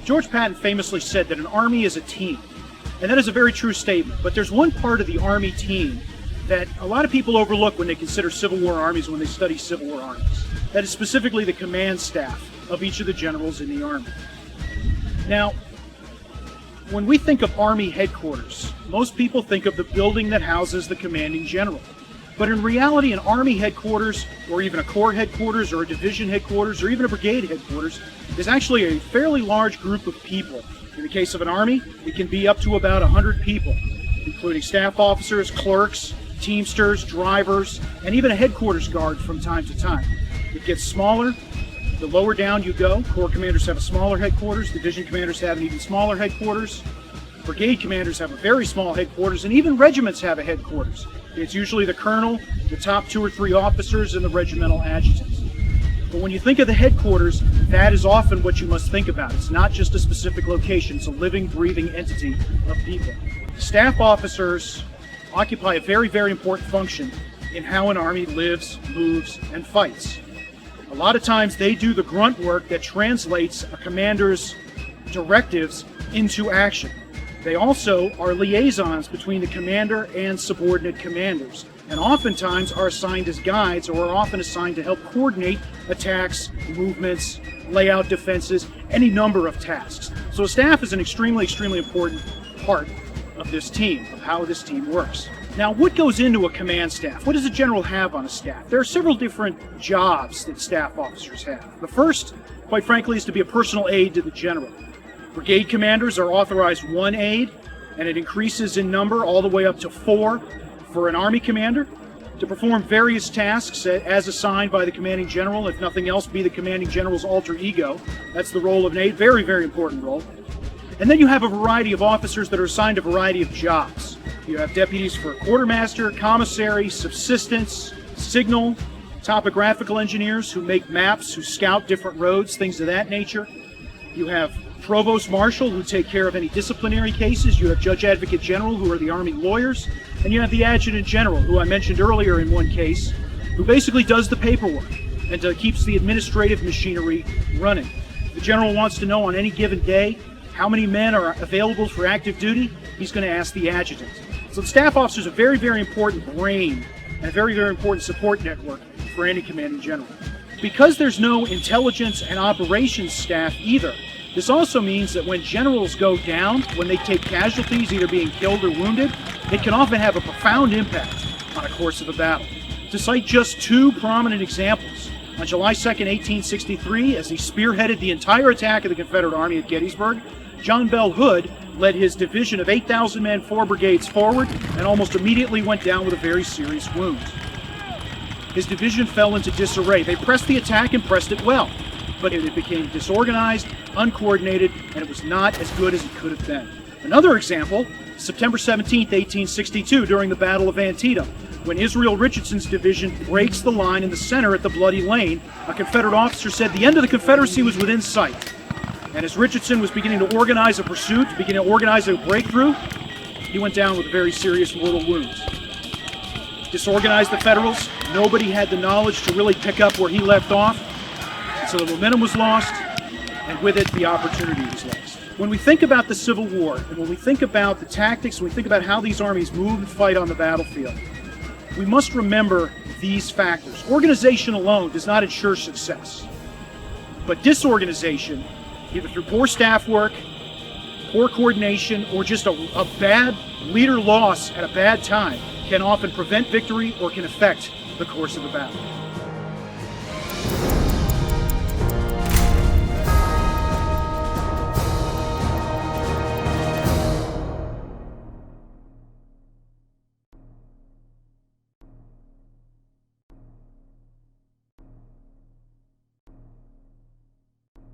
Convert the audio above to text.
George Patton famously said that an army is a team, and that is a very true statement. But there's one part of the Army team that a lot of people overlook when they consider Civil War armies, when they study Civil War armies. That is specifically the command staff of each of the generals in the Army. Now, when we think of Army headquarters, most people think of the building that houses the commanding general. But in reality, an Army headquarters, or even a Corps headquarters, or a division headquarters, or even a brigade headquarters, is actually a fairly large group of people. In the case of an Army, it can be up to about 100 people, including staff officers, clerks, teamsters, drivers, and even a headquarters guard from time to time. It gets smaller the lower down you go. Corps commanders have a smaller headquarters, division commanders have an even smaller headquarters, brigade commanders have a very small headquarters, and even regiments have a headquarters. It's usually the colonel, the top 2 or 3 officers, and the regimental adjutants. But when you think of the headquarters, that is often what you must think about. It's not just a specific location, it's a living, breathing entity of people. Staff officers occupy a very, very important function in how an army lives, moves, and fights. A lot of times they do the grunt work that translates a commander's directives into action. They also are liaisons between the commander and subordinate commanders, and oftentimes are assigned as guides, or are often assigned to help coordinate attacks, movements, lay out defenses, any number of tasks. So a staff is an extremely, extremely important part of this team, of how this team works. Now, what goes into a command staff? What does a general have on a staff? There are several different jobs that staff officers have. The first, quite frankly, is to be a personal aide to the general. Brigade commanders are authorized 1 aide, and it increases in number all the way up to 4 for an Army commander, to perform various tasks as assigned by the commanding general. If nothing else, be the commanding general's alter ego. That's the role of an aide, very, very important role. And then you have a variety of officers that are assigned a variety of jobs. You have deputies for quartermaster, commissary, subsistence, signal, topographical engineers who make maps, who scout different roads, things of that nature. You have provost marshal who take care of any disciplinary cases. You have judge advocate general who are the Army lawyers. And you have the adjutant general, who I mentioned earlier in one case, who basically does the paperwork and keeps the administrative machinery running. If the general wants to know on any given day how many men are available for active duty, he's going to ask the adjutant. So the staff officer is a very, very important brain and a very, very important support network for any commanding general. Because there's no intelligence and operations staff either, this also means that when generals go down, when they take casualties, either being killed or wounded, it can often have a profound impact on a course of a battle. To cite just 2 prominent examples, on July 2nd, 1863, as he spearheaded the entire attack of the Confederate Army at Gettysburg, John Bell Hood led his division of 8,000 men 4 brigades forward and almost immediately went down with a very serious wound. His division fell into disarray. They pressed the attack and pressed it well, but it became disorganized, uncoordinated, and it was not as good as it could have been. Another example, September 17, 1862, during the Battle of Antietam, when Israel Richardson's division breaks the line in the center at the Bloody Lane. A Confederate officer said the end of the Confederacy was within sight. And as Richardson was beginning to organize a pursuit, beginning to organize a breakthrough, he went down with a very serious mortal wound. Disorganized the Federals. Nobody had the knowledge to really pick up where he left off. So the momentum was lost, and with it, the opportunity was lost. When we think about the Civil War, and when we think about the tactics, when we think about how these armies move and fight on the battlefield, we must remember these factors. Organization alone does not ensure success. But disorganization, either through poor staff work, poor coordination, or just a bad leader loss at a bad time, can often prevent victory or can affect the course of the battle.